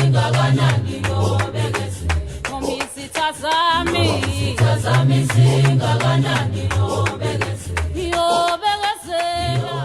zingakanani yobekeze Ngomisitha zami zingakanani yobekeze yobekezela.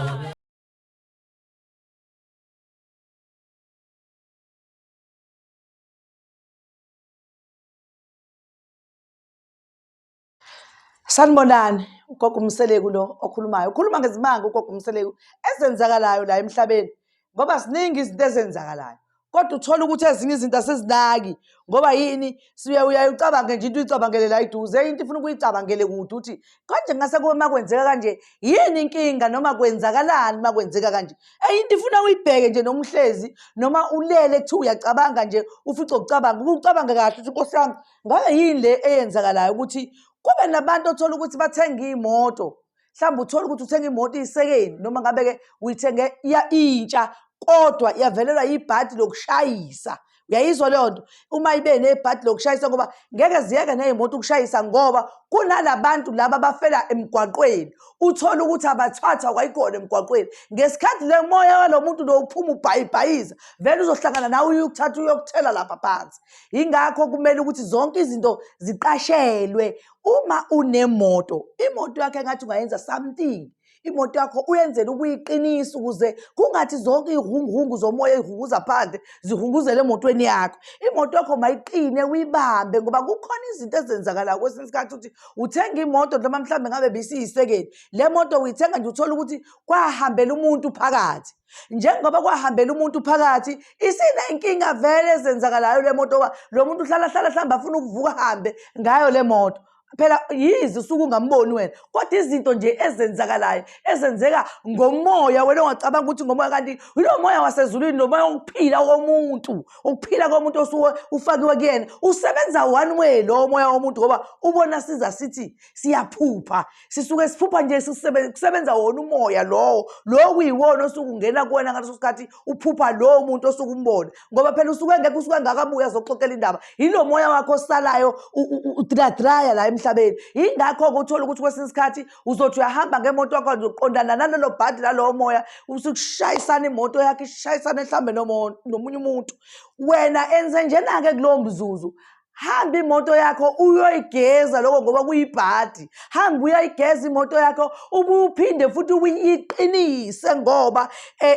Sanibonani, ugogo Mseleku lo okhulumayo. Ukhuluma ngezimanga ugogo Mseleku ezenzakalayo la emhlabeni. Ngoba siningi izinto ezenzakalayo. Kodwa uthola ukuthi ezinye izinto asizinaki. Ngoba yini? Uyayicabange nje into uyicabangele la eduze, into ifuna ukuyicabangele kude uthi konje ngase kube makwenzeka kanje, yini inkinga noma kwenzakalani makwenzeka kanje. Into ifuna uyibheke nje noma uhlezi noma ulele kuthi uyacabanga nje ufice ukucabanga, ucabange kahle ukuthi Nkosi yami, ngabe yini le eyenzakalayo ukuthi kube nabantu othola ukuthi bathenga imoto. Mhlawumbe uthola ukuthi uthenga imoto iyisekeni noma ngabe-ke uyithenge intsha kodwa iyavelelwa yibhadi lokushayisa. Uyayizwa leyo nto? Uma ibe nebhadi lokushayisa ngoba ngeke ziyeke ney'moto ukushayisa ngoba kunalabantu laba abafela emgwaqweni. Uthola ukuthi abathathwa kwayikhona emgwaqweni. Ngesikhathi le moya walo muntu lo uphuma ubhayibhayiza, vele uzohlangana nawe uyokuthatha uyokuthela lapha phansi. Yingakho kumele ukuthi zonke izinto ziqashelwe. Uma unemoto, imoto yakho engathi ungayenza something. Imoto yakho uyenzela ukuyiqinisa ukuze kungathi zonke iy'hunguhungu zomoya ey'hunguza phandle zihunguzele emotweni yakho. Imoto yakho mayiqine uyibambe ngoba kukhona izinto ezenzakalayo kwesinye isikhathi ukuthi uthenga imoto noma mhlawumbe ngabe bisiyisekeni. Le moto uyithenga nje uthola ukuthi kwahambela umuntu phakathi. Njengoba kwahambela umuntu phakathi, isinenkinga vele ezenzakalayo le moto ngoba lo muntu uhlala hlambe afuna ukuvuka ahambe ngayo le moto. Phela yize usuke ungamboni wena, kodwa izinto nje ezenzakalayo ezenzeka ngomoya wena ongacabanga ukuthi ngomoya, kanti lo moya wasezulwini, lo moya wokuphila komuntu, ukuphila komuntu osuke ufakiwe kuyena usebenza one way lo moya womuntu ngoba ubona siza sithi siyaphupha, sisuke siphupha nje kusebenza wona umoya lowo kuyiwona osuke ungena kuwena ngaleso sikhathi uphupha lowo muntu osuke umbona ngoba phela usuke engeke usuke engakabuya zokuxoxela indaba, yilo moya wakho osalayo udraya la emhlabeni. Yingakho-ke uthola ukuthi kwesinye isikhathi uzothi uyahamba ngemoto yakho uzoqondana nalelo bhadi lalowo moya usukushayisana imoto yakho ishayisane mhlawumbe nomunye umuntu. Wena enze njena-ke kulowo mzuzu, hamba imoto yakho uyoyigeza lokho ngoba kuyibhadi. Hamba uyayigeza imoto yakho ubuphinde futhi uyiqinise ngoba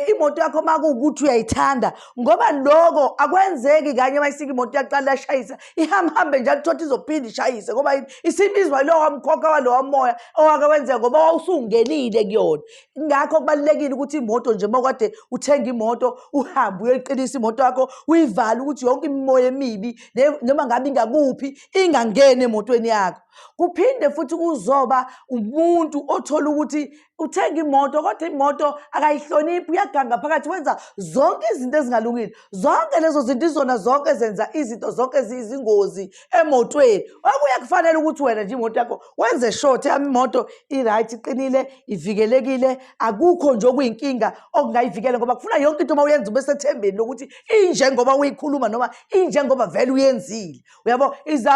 imoto yakho makuwukuthi uyayithanda, ngoba lokho akwenzeki kanye mayisika imoto yaqala yashayisa ihambe njalo thothi izophinda ishayise ngoba isibizwa lowo mkhokha walowo moya owake wenzeka ngoba wawusungenile kuyona. Ingakho kubalulekile ukuthi imoto nje mawukade uthenga imoto uhambe uyoyiqinisa imoto yakho, uyivale ukuthi yonke imimoya emibi noma ngabe ingakuphi ingangeni emotweni yakho. Kuphinde futhi kuzoba umuntu othola ukuthi uthenga imoto kodwa imoto akayihloniphi, uyaganga phakathi, wenza zonke izinto ezingalungile. Zonke lezo zinto izona zonke zenza izinto zonke ziyizingozi emotweni. Okuya kufanele ukuthi wena nje imoto yakho wenze short, yami imoto i-right, iqinile, ivikelekile, akukho nje okuyinkinga okungayivikela ngoba kufuna yonke into uma uyenza ube sethembeni lokuthi injengoba uyikhuluma noma injengoba vele uyenzile. Uyabo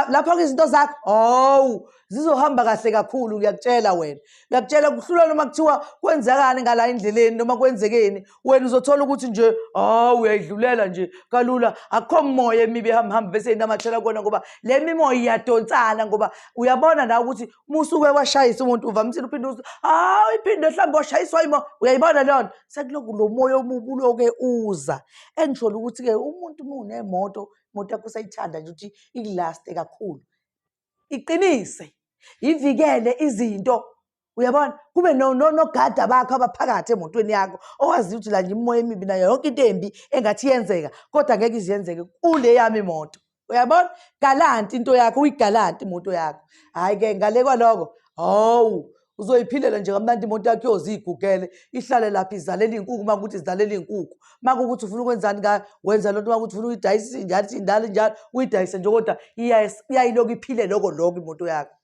lapho-ke izinto zakho zizohamba kahle kakhulu. Ngiyakutshela wena, ngiyakutshela kuhlula noma kuthiwa kwenzekani ngala endleleni noma kwenzekeni, wena uzothola ukuthi nje uyayidlulela nje kalula, akukho moya emibi ehamba bese inamathela kona ngoba le mimoya iyadonsana. Ngoba uyabona nawe ukuthi musuke washayisa umuntu uvamisile uphinde iphinde mhlawumbe washayiswa imo, uyayibona leyo nto sekuloku lo moya omubi uloke uza. Engisholo ukuthi-ke umuntu uma unemoto, imoto yakho usayithanda nje ukuthi ikulaste kakhulu, iqinise, ivikele izinto. Uyabona, kube nogada bakho abaphakathi emotweni yakho owaziyo ukuthi la nje imimoya emibi nayo yonke into embi engathi yenzeka kodwa ngeke iziyenzeke kule yami imoto. Uyabona, galanti into yakho, uyigalanti imoto yakho. Hhayi-ke ngale kwaloko uzoyiphilela nje kamnandi imoto yakho iyozigugele ihlale lapha izalela iy'nkukhu uma kuwukuthi izalela iy'nkukhu. Uma kuwukuthi ufuna ukwenzani ngayo wenza loo nto, uma kuwukuthi ufuna uyidayise njalo njalo uyidayise nje kodwa iyayilokhu iphile loko imoto yakho.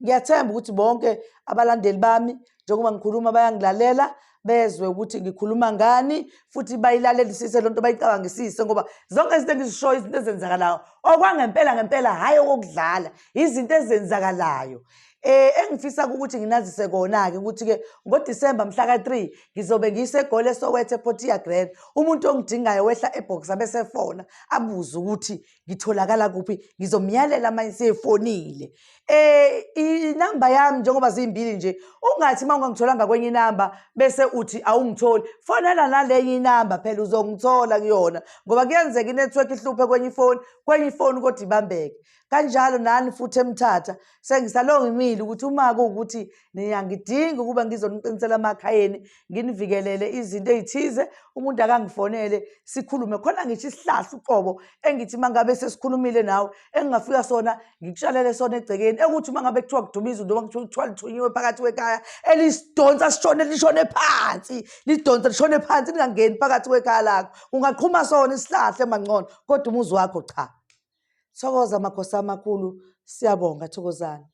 Ngiyathemba ukuthi bonke abalandeli bami njengoba ngikhuluma bayangilalela, bezwe ukuthi ngikhuluma ngani futhi bayilalelisise loo nto, bayicabangisise ngoba zonke izinto engizishoyo izinto ezenzakalayo okwangempela ngempela, hhayi okokudlala, izinto ezenzakalayo. Engifisa ukuthi nginazise kona-ke ukuthi-ke ngoDisemba mhla ka-3 ngizobe ngiseGoli eSoweto ePortia Grand. Umuntu ongidingayo wehla eBoxer bese fona abuze ukuthi ngitholakala kuphi, ngizomyalela manje sefonile. Inamba yami njengoba zimbili nje, ungathi uma ungangitholanga kwenye inamba bese uthi awungitholi, fonela nalenye inamba phela uzongithola kuyona, ngoba kuyenzeka inetwork ihluphe kwenye ifoni kodwa ibambeke. Kanjalo nani futhi eMthatha sengisalongimile ukuthi uma kuwukuthi niyangidinga ukuba ngizoniqinisela emakhayeni nginivikelele izinto ezithize, umuntu akangifonele sikhulume khona ngisho isihlahla uqobo engithi mangabe sesikhulumile nawe engingafika sona ngikushalele sona egcekeni, ekuthi mangabe kuthiwa kudumiza noma kuthiwa lithunyiwe phakathi kwekhaya elisidonsa lishone phansi, lidonsa lishone phansi lingangeni phakathi kwekhaya lakho, ungaqhuma sona isihlahla emangcono kodwa umuzi wakho cha. Thokoza makhosi amakhulu, siyabonga Thokozani.